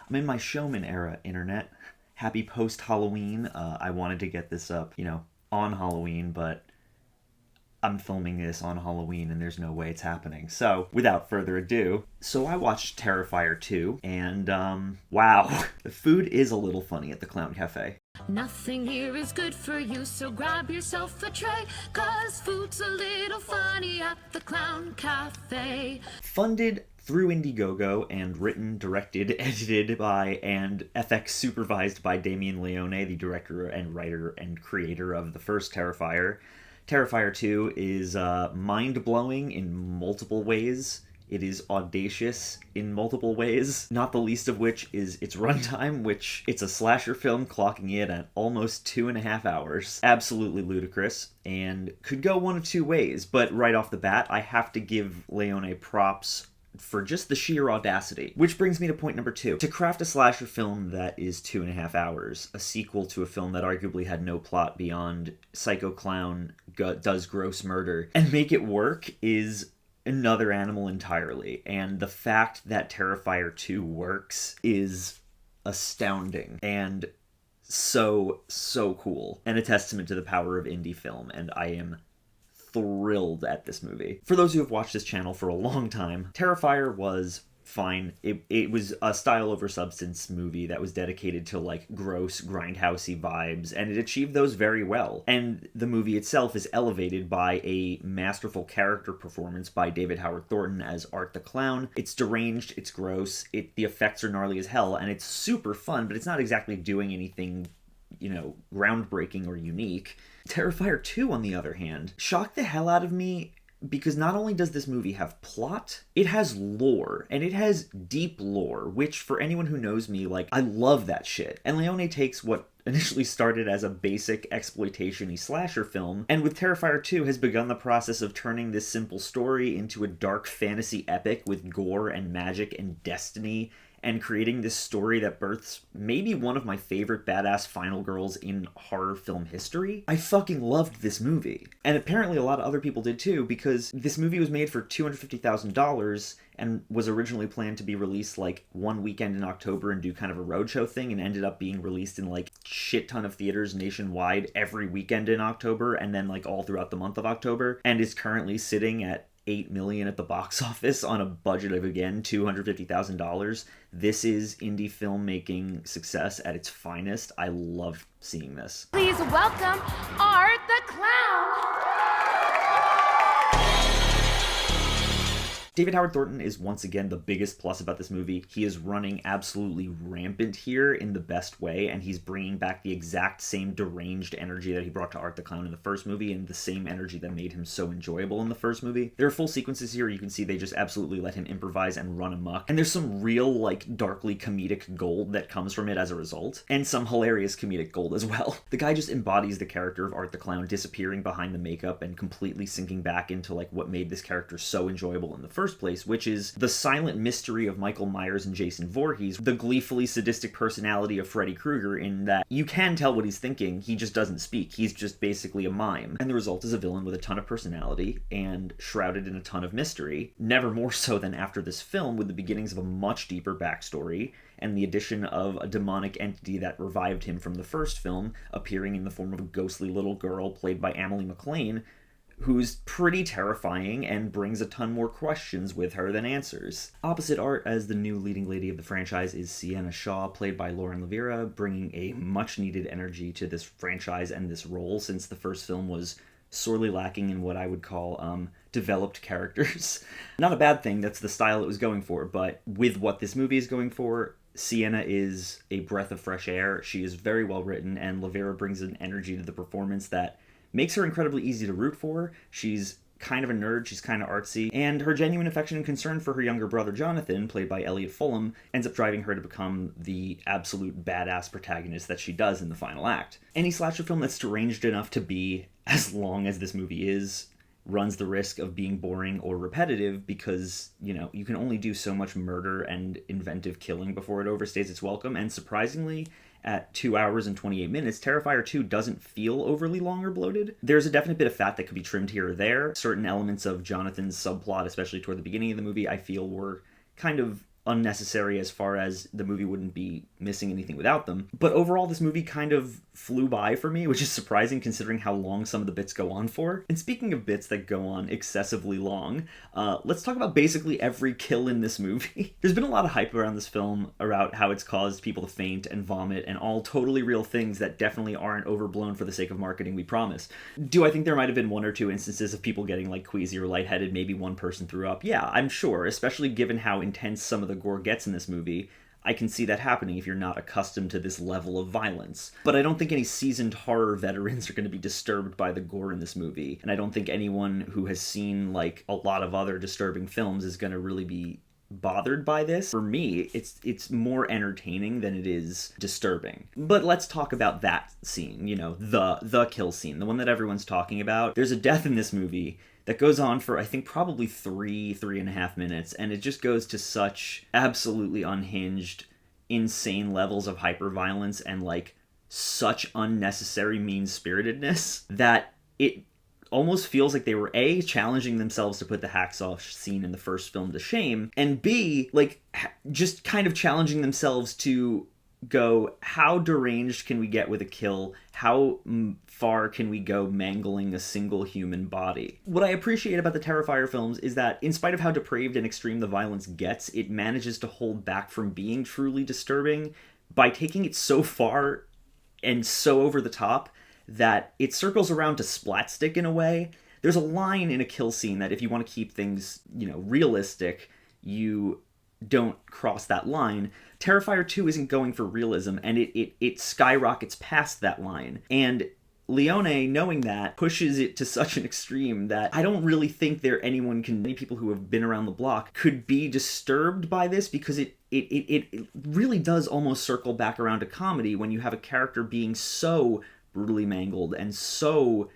I'm in my showman era, internet. Happy post-Halloween. I wanted to get this up, on Halloween, but I'm filming this on Halloween and there's no way it's happening. So, without further ado, I watched Terrifier 2, and, wow, the food is a little funny at the Clown Cafe. Nothing here is good for you, so grab yourself a tray, 'cause food's a little funny at the Clown Cafe. Funded through Indiegogo and written, directed, edited by, and FX supervised by Damien Leone, the director and writer and creator of the first Terrifier. Terrifier 2 is mind-blowing in multiple ways. It is audacious in multiple ways, not the least of which is its runtime, which it's a slasher film clocking in at almost 2.5 hours. Absolutely ludicrous, and could go one of two ways, but right off the bat, I have to give Leone props for just the sheer audacity. Which brings me to point number 2. To craft a slasher film that is 2.5 hours, a sequel to a film that arguably had no plot beyond Psycho Clown does gross murder, and make it work is another animal entirely. And the fact that Terrifier 2 works is astounding and so cool, and a testament to the power of indie film, and I am thrilled at this movie. For those who have watched this channel for a long time, Terrifier was fine. It was a style over substance movie that was dedicated to like gross, grindhousey vibes, and it achieved those very well. And the movie itself is elevated by a masterful character performance by David Howard Thornton as Art the Clown. It's deranged, it's gross, the effects are gnarly as hell, and it's super fun, but it's not exactly doing anything, groundbreaking or unique. Terrifier 2, on the other hand, shocked the hell out of me because not only does this movie have plot, it has lore, and it has deep lore, which for anyone who knows me, I love that shit. And Leone takes what initially started as a basic exploitation-y slasher film, and with Terrifier 2 has begun the process of turning this simple story into a dark fantasy epic with gore and magic and destiny, and creating this story that births maybe one of my favorite badass final girls in horror film history. I fucking loved this movie. And apparently a lot of other people did too, because this movie was made for $250,000 and was originally planned to be released one weekend in October and do kind of a roadshow thing, and ended up being released in shit ton of theaters nationwide every weekend in October, and then all throughout the month of October, and is currently sitting at $8 million at the box office on a budget of, again, $250,000. This is indie filmmaking success at its finest. I love seeing this. Please welcome Art the Clown. David Howard Thornton is once again the biggest plus about this movie. He is running absolutely rampant here in the best way, and he's bringing back the exact same deranged energy that he brought to Art the Clown in the first movie, and the same energy that made him so enjoyable in the first movie. There are full sequences here you can see they just absolutely let him improvise and run amok, and there's some real, darkly comedic gold that comes from it as a result, and some hilarious comedic gold as well. The guy just embodies the character of Art the Clown, disappearing behind the makeup and completely sinking back into, what made this character so enjoyable in the first place, which is the silent mystery of Michael Myers and Jason Voorhees, the gleefully sadistic personality of Freddy Krueger, in that you can tell what he's thinking, he just doesn't speak, he's just basically a mime. And the result is a villain with a ton of personality and shrouded in a ton of mystery, never more so than after this film, with the beginnings of a much deeper backstory, and the addition of a demonic entity that revived him from the first film, appearing in the form of a ghostly little girl played by Emily McLean, who's pretty terrifying and brings a ton more questions with her than answers. Opposite Art as the new leading lady of the franchise is Sienna Shaw, played by Lauren Levira, bringing a much-needed energy to this franchise and this role, since the first film was sorely lacking in what I would call developed characters. Not a bad thing, that's the style it was going for, but with what this movie is going for, Sienna is a breath of fresh air. She is very well written, and Levira brings an energy to the performance that makes her incredibly easy to root for. She's kind of a nerd, she's kind of artsy, and her genuine affection and concern for her younger brother Jonathan, played by Elliot Fulham, ends up driving her to become the absolute badass protagonist that she does in the final act. Any slasher film that's deranged enough to be as long as this movie is runs the risk of being boring or repetitive, because, you can only do so much murder and inventive killing before it overstays its welcome, and surprisingly, at 2 hours and 28 minutes, Terrifier 2 doesn't feel overly long or bloated. There's a definite bit of fat that could be trimmed here or there. Certain elements of Jonathan's subplot, especially toward the beginning of the movie, I feel were kind of unnecessary as far as the movie wouldn't be missing anything without them. But overall, this movie kind of flew by for me, which is surprising considering how long some of the bits go on for. And speaking of bits that go on excessively long, let's talk about basically every kill in this movie. There's been a lot of hype around this film about how it's caused people to faint and vomit and all totally real things that definitely aren't overblown for the sake of marketing, we promise. Do I think there might have been one or two instances of people getting like queasy or lightheaded, maybe one person threw up? Yeah, I'm sure, especially given how intense some of the gore gets in this movie. I can see that happening if you're not accustomed to this level of violence. But I don't think any seasoned horror veterans are going to be disturbed by the gore in this movie. And I don't think anyone who has seen like a lot of other disturbing films is going to really be bothered by this. For me, it's more entertaining than it is disturbing. But let's talk about that scene, you know, the kill scene, the one that everyone's talking about. There's a death in this movie that goes on for, I think, probably 3.5 minutes, and it just goes to such absolutely unhinged, insane levels of hyperviolence and, like, such unnecessary mean-spiritedness that it almost feels like they were, A, challenging themselves to put the hacksaw scene in the first film to shame, and B, like, just kind of challenging themselves to go, how deranged can we get with a kill? How far can we go mangling a single human body? What I appreciate about the Terrifier films is that, in spite of how depraved and extreme the violence gets, it manages to hold back from being truly disturbing by taking it so far and so over the top that it circles around to splatstick in a way. There's a line in a kill scene that if you want to keep things, you know, realistic, you don't cross that line. Terrifier 2 isn't going for realism, and it skyrockets past that line. And Leone, knowing that, pushes it to such an extreme that I don't really think many people who have been around the block could be disturbed by this, because it really does almost circle back around to comedy when you have a character being so brutally mangled and so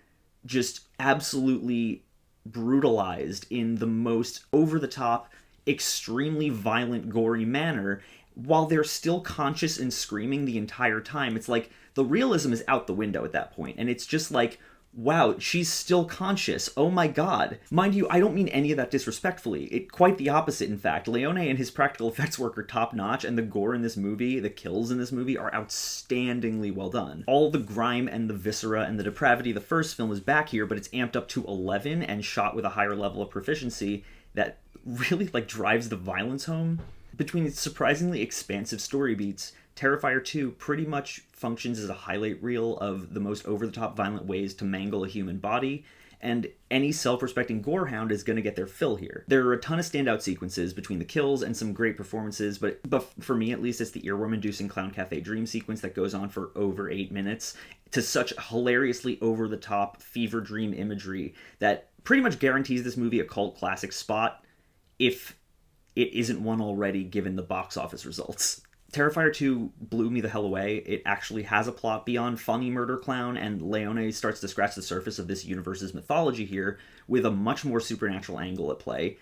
just absolutely brutalized in the most over-the-top, extremely violent, gory manner, while they're still conscious and screaming the entire time. It's like the realism is out the window at that point, and it's just like, wow, she's still conscious. Oh my god. Mind you, I don't mean any of that disrespectfully. Quite the opposite, in fact. Leone and his practical effects work are top-notch, and the gore in this movie, the kills in this movie, are outstandingly well done. All the grime and the viscera and the depravity of the first film is back here, but it's amped up to 11 and shot with a higher level of proficiency that really, like, drives the violence home. Between its surprisingly expansive story beats, Terrifier 2 pretty much functions as a highlight reel of the most over-the-top violent ways to mangle a human body, and any self-respecting gorehound is going to get their fill here. There are a ton of standout sequences between the kills and some great performances, but for me at least, it's the earworm-inducing Clown Cafe dream sequence that goes on for over 8 minutes to such hilariously over-the-top fever dream imagery that pretty much guarantees this movie a cult classic spot, if it isn't one already given the box office results. Terrifier 2 blew me the hell away. It actually has a plot beyond funny murder clown, and Leone starts to scratch the surface of this universe's mythology here with a much more supernatural angle at play.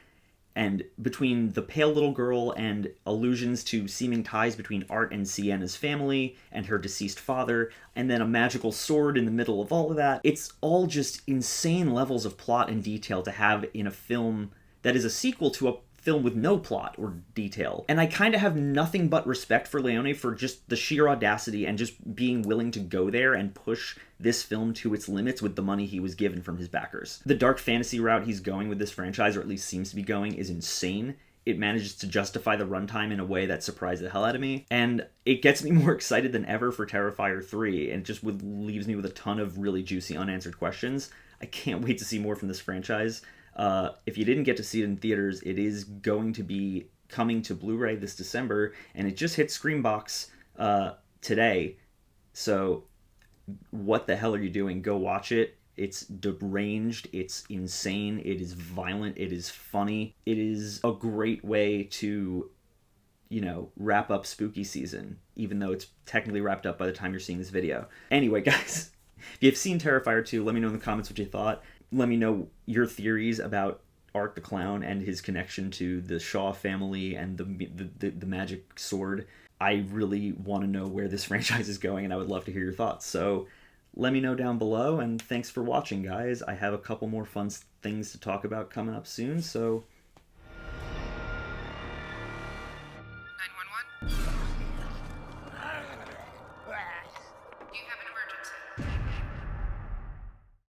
And between the pale little girl and allusions to seeming ties between Art and Sienna's family and her deceased father, and then a magical sword in the middle of all of that, it's all just insane levels of plot and detail to have in a film that is a sequel to a film with no plot or detail. And I kind of have nothing but respect for Leone for just the sheer audacity and just being willing to go there and push this film to its limits with the money he was given from his backers. The dark fantasy route he's going with this franchise, or at least seems to be going, is insane. It manages to justify the runtime in a way that surprised the hell out of me, and it gets me more excited than ever for Terrifier 3, and just leaves me with a ton of really juicy unanswered questions. I can't wait to see more from this franchise. If you didn't get to see it in theaters, it is going to be coming to Blu-ray this December, and it just hit Screambox today. So what the hell are you doing? Go watch it. It's deranged, it's insane, it is violent, it is funny. It is a great way to, you know, wrap up spooky season, even though it's technically wrapped up by the time you're seeing this video. Anyway, guys, if you've seen Terrifier 2, let me know in the comments what you thought. Let me know your theories about Art the Clown and his connection to the Shaw family and the magic sword. I really want to know where this franchise is going, and I would love to hear your thoughts. So let me know down below, and thanks for watching, guys. I have a couple more fun things to talk about coming up soon, so